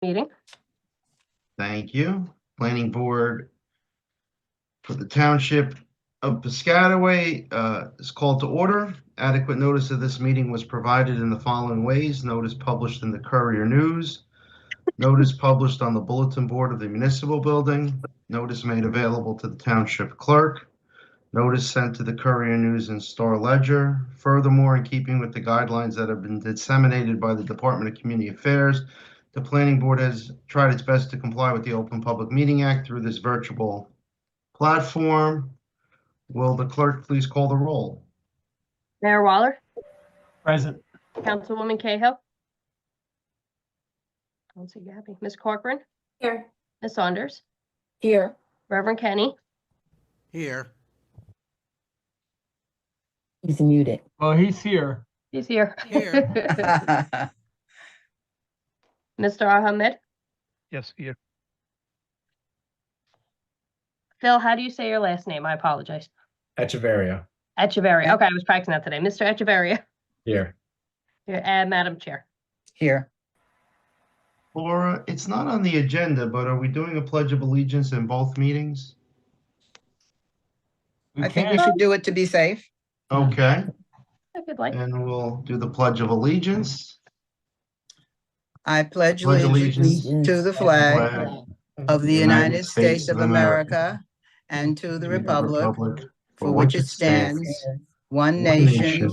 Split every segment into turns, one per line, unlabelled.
meeting.
Thank you. Planning Board for the Township of Piscataway is called to order. Adequate notice of this meeting was provided in the following ways. Notice published in the Courier News. Notice published on the bulletin board of the municipal building. Notice made available to the Township Clerk. Notice sent to the Courier News and Star Ledger. Furthermore, in keeping with the guidelines that have been disseminated by the Department of Community Affairs, the Planning Board has tried its best to comply with the Open Public Meeting Act through this virtual platform. Will the clerk please call the roll?
Mayor Waller,
Present.
Councilwoman Cahill. I don't see Gabby. Ms. Corcoran,
Here.
Ms. Saunders,
Here.
Reverend Kenny,
Here.
He's muted.
Well, he's here.
he's here.
Here.
Mr. Ahmed,
Yes, here.
Phil, how do you say your last name? I apologize.
Echeverria.
Echeverria. Okay, I was practicing that today. Mr. Echeverria.
Here.
Here, and Madam Chair.
Here.
Laura, it's not on the agenda, but are we doing a Pledge of Allegiance in both meetings?
We
I think we
can.
should do it to be safe.
Okay,
If you'd like.
and we'll do the Pledge of Allegiance.
I pledge
Pledge
allegiance
allegiance
to the flag
Flag
of the United States of America and to the republic for which it stands, one nation,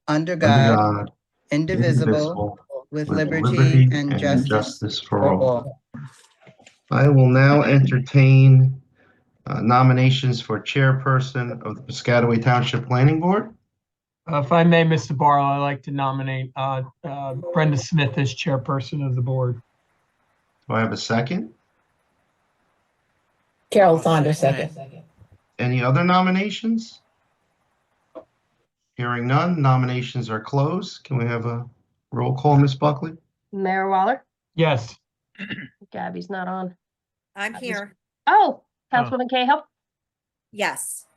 under
under
God,
God,
indivisible, with liberty and justice
for
for
all.
all.
I will now entertain nominations for chairperson of the Piscataway Township Planning Board.
If I may, Mr. Barlow, I'd like to nominate Brenda Smith as chairperson of the board.
Do I have a second?
Carol Saunders, second.
Any other nominations? Hearing none, nominations are closed. Can we have a roll call, Ms. Buckley?
Mayor Waller,
Yes.
Gabby's not on.
I'm here.
Oh, Councilwoman Cahill,
Yes.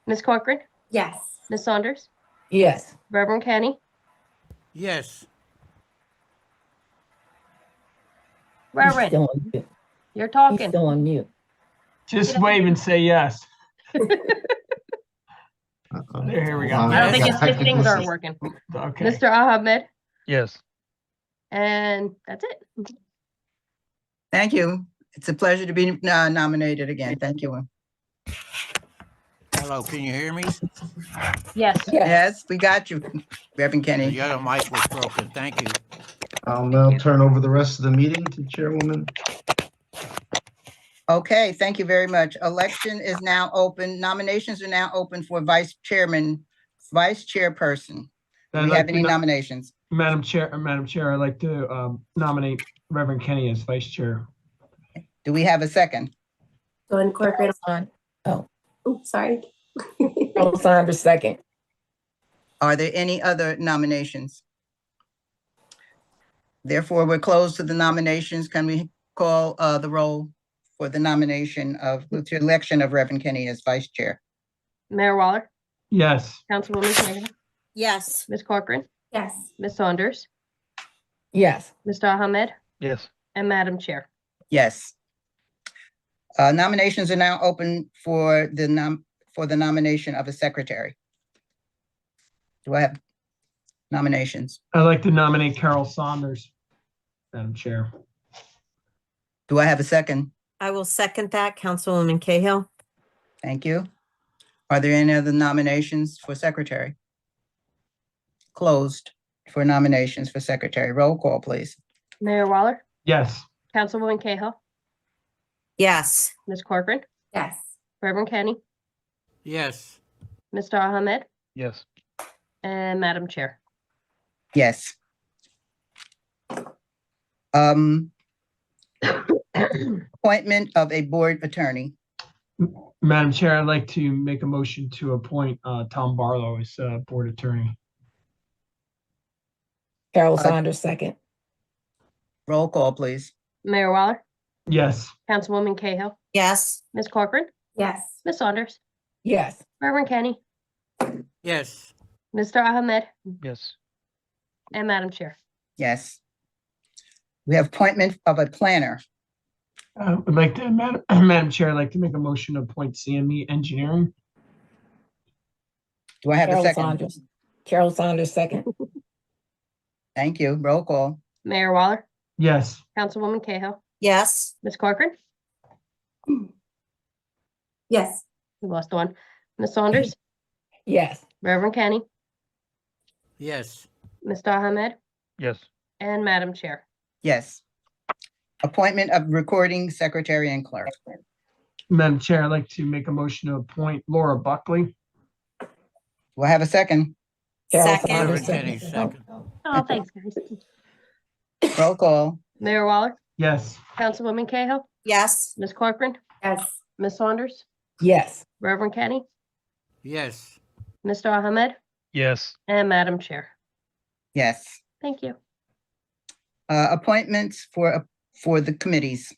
Ms. Corcoran,
Yes.
Ms. Saunders,
Yes.
Reverend Kenny,
Yes.
Reverend, you're talking.
on mute.
Just wave and say yes. Here we go.
I don't think his things aren't
Technical-
working.
Okay.
Mr. Ahmed,
Yes.
and that's it.
Thank you. It's a pleasure to be nominated again. Thank you.
Hello, can you hear me?
Yes.
Yes, we got you, Reverend Kenny.
The other mic was broken. Thank you.
I'll now turn over the rest of the meeting to Chairwoman.
Okay, thank you very much. Election is now open. Nominations are now open for vice chairman, vice chairperson. Do
I'd
we
like
have
to
any
no-
nominations?
Madam Chair, I'd like to nominate Reverend Kenny as vice chair.
Do we have a second?
Glenn Corcoran on.
Oh.
Sorry.
Saunders, second. Are there any other nominations? Therefore, we're closed to the nominations. Can we call the roll for the nomination of, the election of Reverend Kenny as vice chair?
Mayor Waller,
Yes.
Councilwoman Cahill,
Yes.
Ms. Corcoran,
Yes.
Ms. Saunders,
Yes.
Mr. Ahmed,
Yes.
and Madam Chair.
Yes. Nominations are now open for the nomination of a secretary. Do I have nominations?
I'd like to nominate Carol Saunders, Madam Chair.
Do I have a second?
I will second that, Councilwoman Cahill.
Thank you. Are there any other nominations for secretary? Closed for nominations for secretary. Roll call, please.
Mayor Waller,
Yes.
Councilwoman Cahill,
Yes.
Ms. Corcoran,
Yes.
Reverend Kenny,
Yes.
Mr. Ahmed,
Yes.
and Madam Chair.
Yes. Appointment of a board attorney.
Madam Chair, I'd like to make a motion to appoint Tom Barlow as board attorney.
Carol Saunders, second. Roll call, please.
Mayor Waller,
Yes.
Councilwoman Cahill,
Yes.
Ms. Corcoran,
Yes.
Ms. Saunders,
Yes.
Reverend Kenny,
Yes.
Mr. Ahmed,
Yes.
and Madam Chair.
Yes. We have appointment of a planner.
Would like to, Madam Chair, I'd like to make a motion to appoint CME Engineering.
Do I have a
Carol
second?
Saunders. Carol Saunders, second.
Thank you. Roll call.
Mayor Waller,
Yes.
Councilwoman Cahill,
Yes.
Ms. Corcoran,
Yes.
we lost one, Ms. Saunders,
Yes.
Reverend Kenny,
yes,
Mr. Ahmed,
yes,
and Madam Chair.
Yes. Appointment of recording secretary and clerk.
Madam Chair, I'd like to make a motion to appoint Laura Buckley.
Do I have a second?
Carol
Second.
Saunders,
Reverend Kenny,
second.
second.
Oh, thanks, guys.
Roll call.
Mayor Waller,
Yes.
Councilwoman Cahill,
Yes.
Ms. Corcoran,
Yes.
Ms. Saunders,
Yes.
Reverend Kenny,
Yes,
Mr. Ahmed,
yes,
and Madam Chair.
Yes.
Thank you.
Appointments for the committees.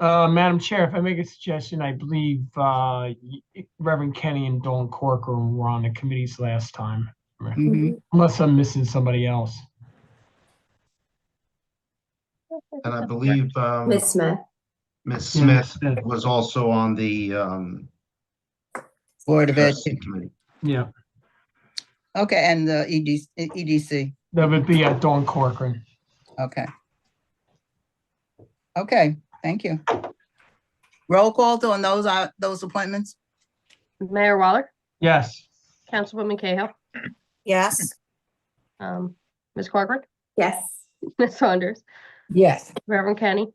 Madam Chair, if I make a suggestion, I believe Reverend Kenny and Dawn Corcoran were on the committees last time,
Mhm.
unless I'm missing somebody else.
And I believe
Smith.
Ms.
Yeah, Ms.
Smith
Smith.
was also on the
Board of Ed.
trustee committee.
Yeah,
Okay, and the EDC.
that would be Dawn Corcoran.
Okay. Okay, thank you. Roll call on those appointments?
Mayor Waller,
Yes.
Councilwoman Cahill,
Yes.
Ms. Corcoran,
Yes.
Ms. Saunders,
Yes.
Reverend Kenny,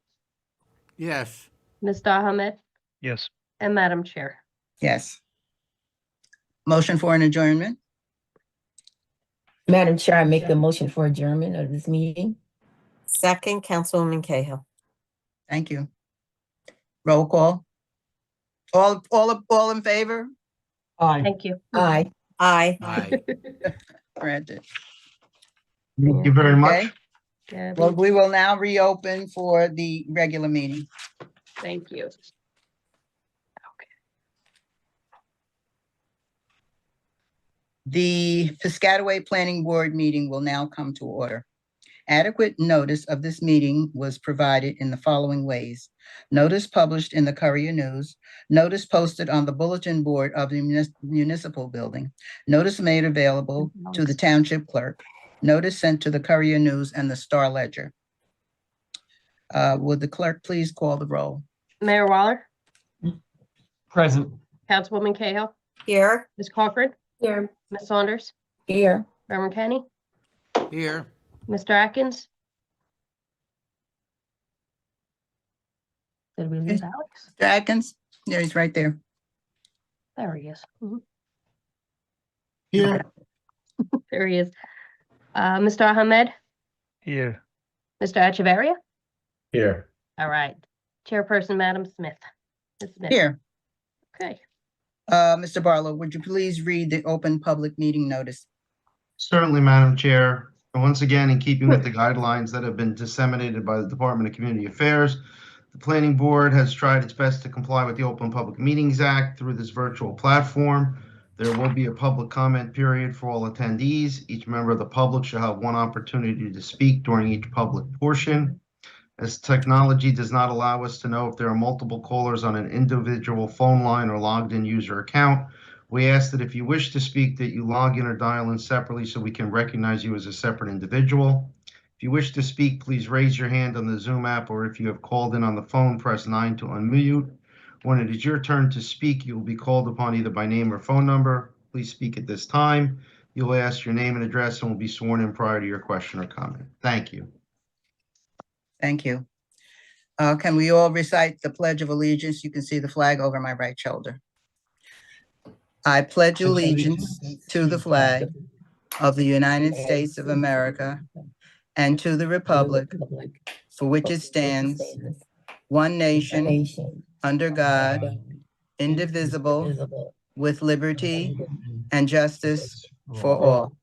yes,
Mr. Ahmed,
yes,
and Madam Chair.
Yes. Motion for an adjournment?
Madam Chair, I make the motion for adjournment of this meeting.
Second, Councilwoman Cahill.
Thank you. Roll call. All in favor?
Aye.
Thank you.
Aye.
Aye.
aye.
Granted.
Thank you very much.
Okay.
Yeah,
Well, we will now reopen for the regular meeting.
thank you.
The Piscataway Planning Board meeting will now come to order. Adequate notice of this meeting was provided in the following ways. Notice published in the Courier News, notice posted on the bulletin board of the municipal building, notice made available to the township clerk, notice sent to the Courier News and the Star Ledger. Would the clerk please call the roll?
Mayor Waller,
Present.
Councilwoman Cahill,
Here.
Ms. Corcoran,
Here.
Ms. Saunders,
Here.
Reverend Kenny,
Here,
Mr. Atkins. Did we lose Alex?
Mr. Atkins? There, he's right there.
There he is. Mhm.
Here,
There he is. Mr. Ahmed,
here,
Mr. Echeverria.
Here.
All right. Chairperson, Madam Smith. Ms. Smith.
Here.
Okay.
Mr. Barlow, would you please read the open public meeting notice?
certainly, Madam Chair. And once again, in keeping with the guidelines that have been disseminated by the Department of Community Affairs, the Planning Board has tried its best to comply with the Open Public Meetings Act through this virtual platform. There will be a public comment period for all attendees. Each member of the public shall have one opportunity to speak during each public portion. As technology does not allow us to know if there are multiple callers on an individual phone line or logged in user account, we ask that if you wish to speak that you log in or dial in separately so we can recognize you as a separate individual. If you wish to speak, please raise your hand on the Zoom app, or if you have called in on the phone, press 9 to unmute. When it is your turn to speak, you will be called upon either by name or phone number. Please speak at this time. You'll ask your name and address and will be sworn in prior to your question or comment. Thank you.
Thank you. Can we all recite the Pledge of Allegiance? You can see the flag over my right shoulder. I pledge allegiance to the flag of the United States of America and to the republic for which it stands, one nation, under God, indivisible, with liberty and justice for all.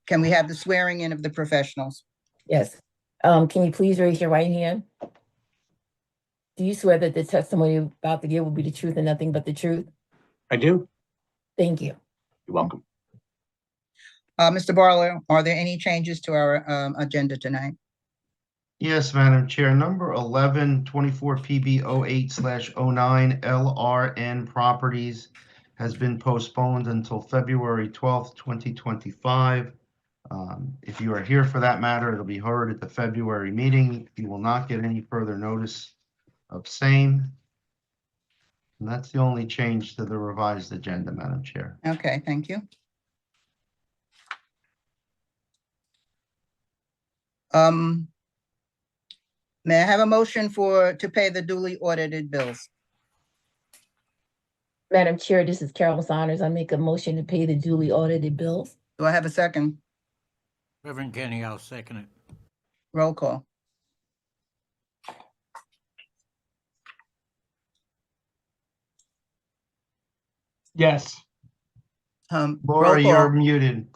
Can we have the swearing in of the professionals?
Yes. Can you please raise your right hand? Do you swear that the testimony you're about to give will be the truth and nothing but the truth?
I do.
Thank you.
You're welcome.
Mr. Barlow, are there any changes to our agenda tonight?
Yes, Madam Chair. Number 11, 24 PB 08/09 LRN Properties has been postponed until February 12th, 2025. If you are here for that matter, it'll be heard at the February meeting. You will not get any further notice of same. And that's the only change to the revised agenda, Madam Chair.
Okay, thank you. May I have a motion to pay the duly audited bills?
Madam Chair, this is Carol Saunders. I make a motion to pay the duly audited bills.
Do I have a second?
Reverend Kenny, I'll second it.
Roll call.
Yes.
Roll
Laura,
call.
you're muted.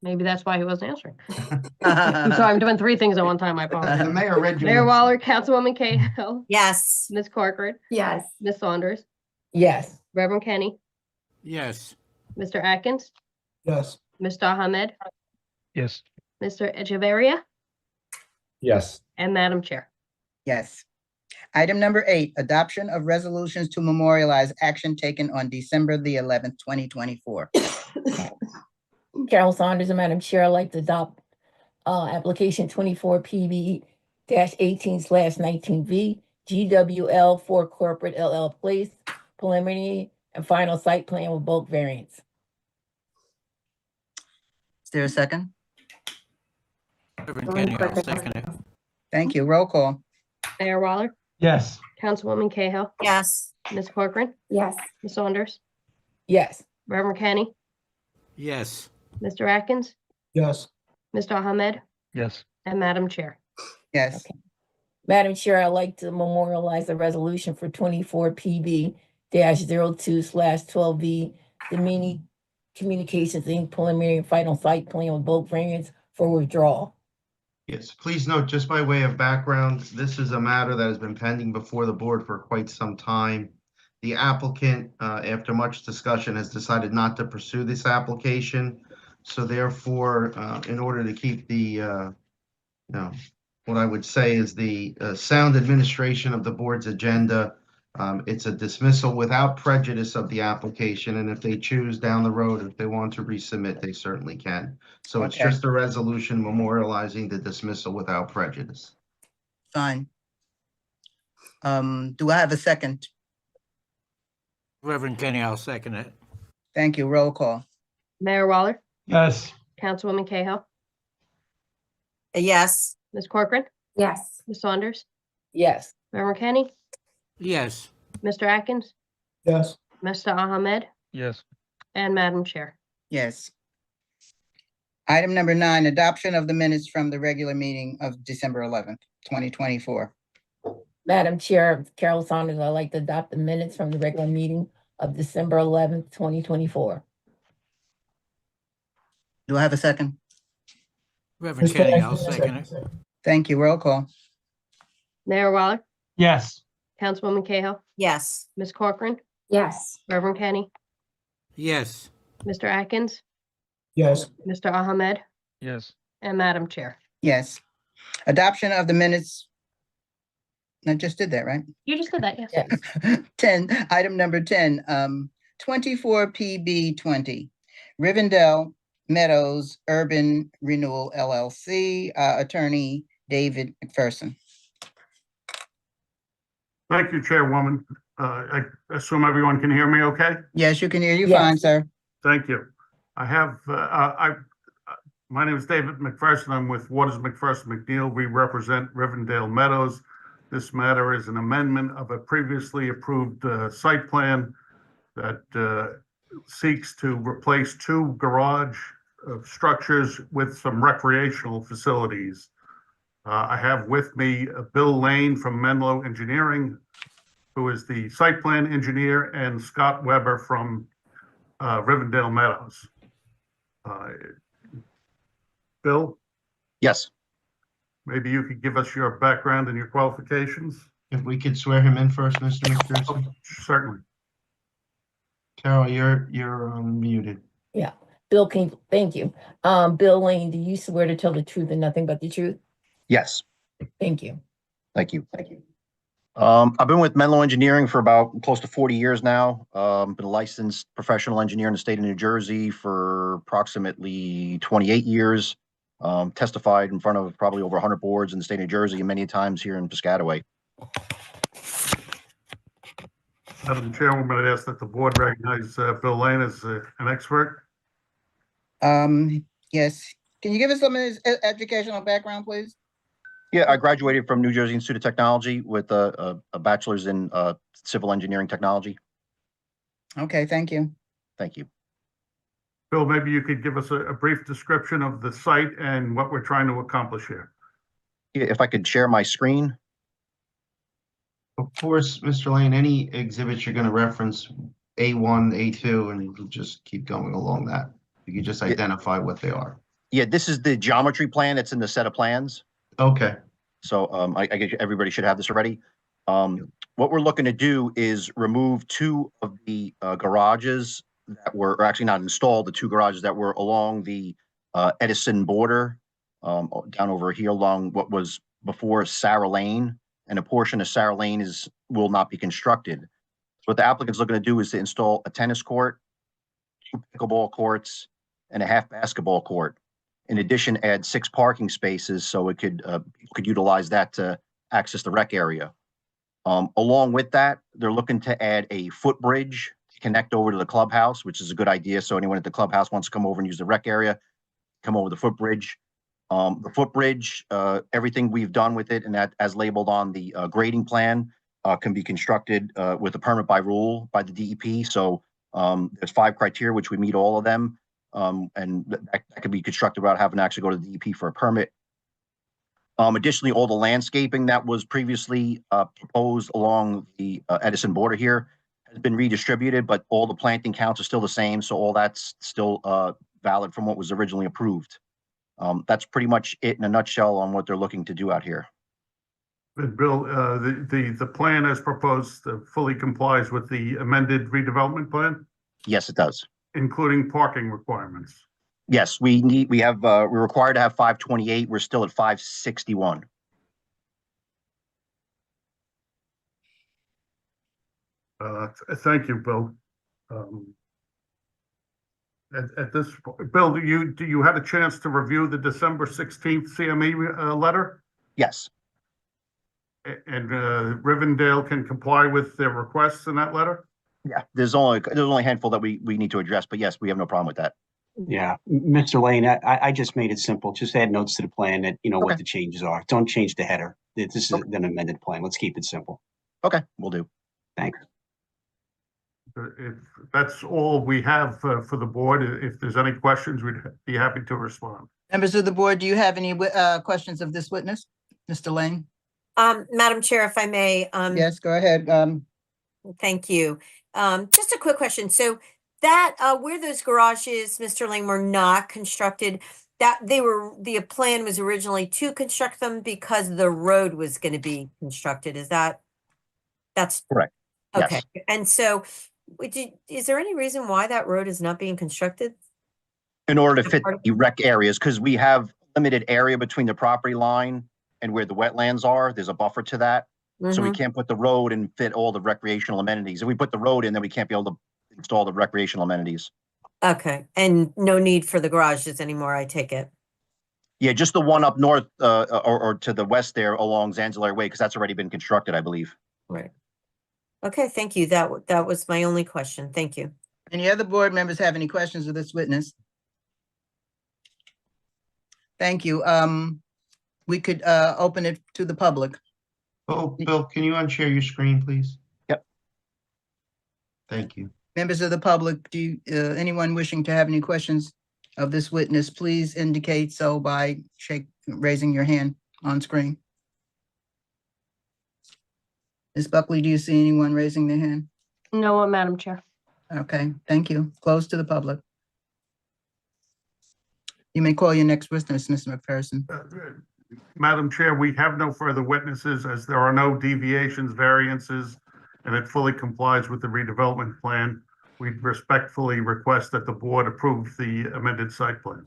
Maybe that's why he wasn't answering. I'm sorry, I'm doing three things at one time. I
The
apologize.
mayor read your
Mayor
lips.
Waller, Councilwoman Cahill,
Yes.
Ms. Corcoran,
Yes.
Ms. Saunders,
Yes.
Reverend Kenny,
Yes.
Mr. Atkins,
Yes.
Mr. Ahmed,
Yes.
Mr. Echeverria,
Yes.
and Madam Chair.
Yes. Item number 8, adoption of resolutions to memorialize action taken on December the 11th, 2024.
Carol Saunders and Madam Chair, I'd like to adopt application 24 PB-18/19V GWL for Corporate LL Place preliminary and final site plan with bulk variance.
Is there a second?
Reverend Kenny, I'll second it.
Thank you. Roll call.
Mayor Waller,
Yes.
Councilwoman Cahill,
Yes.
Ms. Corcoran,
Yes.
Ms. Saunders,
Yes.
Reverend Kenny,
Yes.
Mr. Atkins,
Yes.
Mr. Ahmed,
Yes.
and Madam Chair.
Yes.
Madam Chair, I'd like to memorialize a resolution for 24 PB-02/12V, Domini Communications Inc. preliminary and final site plan with bulk variance for withdrawal.
Yes, please note, just by way of background, this is a matter that has been pending before the board for quite some time. The applicant, after much discussion, has decided not to pursue this application. So therefore, in order to keep the, what I would say is the sound administration of the board's agenda, it's a dismissal without prejudice of the application. And if they choose down the road, if they want to resubmit, they certainly can. So it's
Okay.
just a resolution memorializing the dismissal without prejudice.
Fine. Do I have a second?
Reverend Kenny, I'll second it.
Thank you. Roll call.
Mayor Waller,
Yes.
Councilwoman Cahill,
Yes.
Ms. Corcoran,
Yes.
Ms. Saunders,
Yes.
Reverend Kenny,
Yes.
Mr. Atkins,
Yes.
Mr. Ahmed,
Yes.
and Madam Chair.
Yes. Item number 9, adoption of the minutes from the regular meeting of December 11th, 2024.
Madam Chair, Carol Saunders, I'd like to adopt the minutes from the regular meeting of December 11th, 2024.
Do I have a second?
Reverend Kenny, I'll second it.
Thank you. Roll call.
Mayor Waller,
Yes.
Councilwoman Cahill,
Yes.
Ms. Corcoran,
Yes.
Reverend Kenny,
Yes.
Mr. Atkins,
Yes.
Mr. Ahmed,
Yes.
and Madam Chair.
Yes. Adoption of the minutes. I just did that, right?
You just did that, yes.
Yes.
10, item number 10, 24 PB 20, Rivendell Meadows Urban Renewal LLC, attorney David McPherson.
Thank you, Chairwoman. I assume everyone can hear me okay?
Yes, you can hear you
Yes.
fine, sir.
Thank you. I have, my name is David McPherson. I'm with Waters McPherson McNeil. We represent Rivendell Meadows. This matter is an amendment of a previously approved site plan that seeks to replace 2 garage structures with some recreational facilities. I have with me Bill Lane from Menlo Engineering, who is the site plan engineer, and Scott Weber from Rivendell Meadows. Bill,
Yes.
maybe you could give us your background and your qualifications?
If we could swear him in first, Mr. McPherson.
Certainly.
Carol, you're muted.
Bill, thank you. Bill Lane, do you swear to tell the truth and nothing but the truth?
Yes,
Thank you.
thank you. I've been with Menlo Engineering for about close to 40 years now. Been a licensed professional engineer in the state of New Jersey for approximately 28 years. Testified in front of probably over 100 boards in the state of New Jersey and many times here in Piscataway.
Madam Chairwoman, I'd ask that the board recognize Bill Lane as an expert.
Yes. Can you give us some of his educational background, please?
Yeah, I graduated from New Jersey Institute of Technology with a bachelor's in civil engineering technology.
Okay, thank you.
Thank you.
Bill, maybe you could give us a brief description of the site and what we're trying to accomplish here.
Yeah, if I could share my screen.
Of course, Mr. Lane, any exhibits you're going to reference A1, A2, and we'll just keep going along that. You can just identify what they are.
Yeah, this is the geometry plan that's in the set of plans.
Okay.
So I guess everybody should have this already. What we're looking to do is remove two of the garages that were, or actually not installed, the two garages that were along the Edison border, down over here along what was before Sarah Lane, and a portion of Sarah Lane will not be constructed. So what the applicant's looking to do is to install a tennis court, 2 pickleball courts, and a half basketball court. In addition, add 6 parking spaces so it could utilize that to access the rec area. Along with that, they're looking to add a footbridge to connect over to the clubhouse, which is a good idea. So anyone at the clubhouse wants to come over and use the rec area, come over the footbridge. The footbridge, everything we've done with it and that as labeled on the grading plan can be constructed with a permit by rule by the DEP. So there's 5 criteria, which we meet all of them. And that could be constructed without having to actually go to the DEP for a permit. Additionally, all the landscaping that was previously proposed along the Edison border here has been redistributed, but all the planting counts are still the same. So all that's still valid from what was originally approved. That's pretty much it in a nutshell on what they're looking to do out here.
But Bill, the plan as proposed fully complies with the amended redevelopment plan,
Yes, it does.
including parking requirements.
Yes, we're required to have 528. We're still at 561.
Thank you, Bill. At this point, Bill, do you had a chance to review the December 16th CME letter?
Yes,
And Rivendell can comply with their requests in that letter?
yeah. There's only a handful that we need to address, but yes, we have no problem with that.
Yeah, Mr. Lane, I just made it simple. Just add notes to the plan that, you know, what the changes are. Don't change the header. This is an amended plan. Let's keep it simple.
Okay, we'll do.
Thanks.
If that's all we have for the board, if there's any questions, we'd be happy to respond.
Members of the board, do you have any questions of this witness? Mr. Lane?
Madam Chair, if I may.
Yes, go ahead.
Thank you. Just a quick question. So that where those garages, Mr. Lane, were not constructed, that the plan was originally to construct them because the road was going to be constructed. That's
Correct.
okay?
Yes.
And so, is there any reason why that road is not being constructed?
In order to fit the rec areas, because we have limited area between the property line and where the wetlands are. There's a buffer to that. So we can't put the road and fit all the recreational amenities. If we put the road in, then we can't be able to install the recreational amenities.
Okay, and no need for the garages anymore, I take it.
Yeah, just the one up north or to the west there along Zanzillary Way, because that's already been constructed, I believe.
Right. Okay, thank you. That was my only question. Thank you.
Any other board members have any questions of this witness? Thank you. We could open it to the public.
Oh, Bill, can you unshare your screen, please?
Yep.
Thank you.
Members of the public, anyone wishing to have any questions of this witness, please indicate so by raising your hand on screen. Ms. Buckley, do you see anyone raising their hand?
No, Madam Chair.
Okay, thank you. Close to the public. You may call your next witness, Mr. McPherson.
Madam Chair, we have no further witnesses as there are no deviations, variances, and it fully complies with the redevelopment plan. we'd respectfully request that the board approve the amended site plan.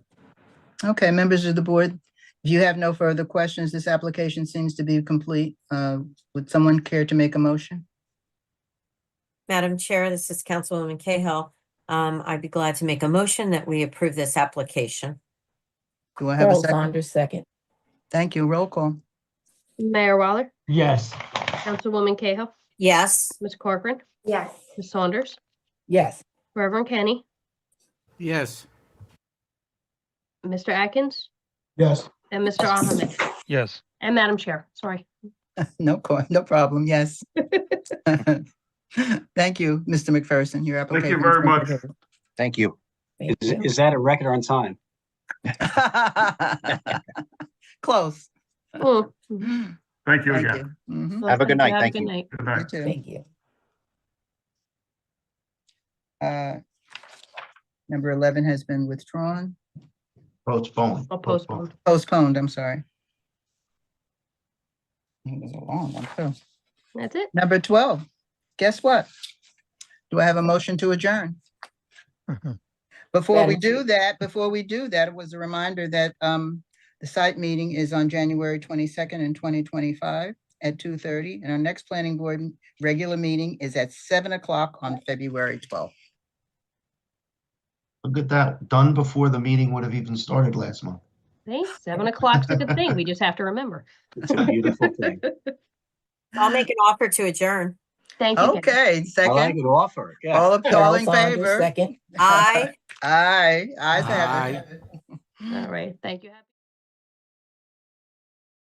Okay, members of the board, if you have no further questions, this application seems to be complete. Would someone care to make a motion?
Madam Chair, this is Councilwoman Cahill. I'd be glad to make a motion that we approve this application.
Do I have a
Carol
second?
Saunders, second.
Thank you. Roll call.
Mayor Waller,
Yes.
Councilwoman Cahill,
Yes.
Ms. Corcoran,
Yes.
Ms. Saunders,
Yes.
Reverend Kenny,
Yes.
Mr. Atkins,
Yes.
and Mr. Ahmed,
Yes.
and Madam Chair, sorry.
No problem. Yes. Thank you, Mr. McPherson. Your
Thank
application.
you very much.
Thank you.
Thank you.
Is that a record on time?
Close.
Mm.
Thank you
Thank
again.
you. Mhm.
Well,
Have a good night.
Have a
Thank
good
you.
night.
Good
You
night.
too.
Thank you.
Number 11 has been withdrawn,
Postpone.
I'll postpone.
postponed, I'm sorry. It was a long one, too.
That's it.
Number 12, guess what? Do I have a motion to adjourn? Before we do that, it was a reminder that the site meeting is on January 22nd in 2025 at 2:30, and our next planning board regular meeting is at 7 o'clock on February 12th.
Look at that, done before the meeting would have even started last month.
Hey, 7 o'clock's a good thing. We just have to remember.
It's a beautiful thing.
I'll make an offer to adjourn.
Thank you. Kenny.
Okay,
I like
second,
it offer. Yeah.
all
Carol
in
Saunders,
favor?
second.
Aye.
Aye, ayes have it.
All right. Thank you. Happy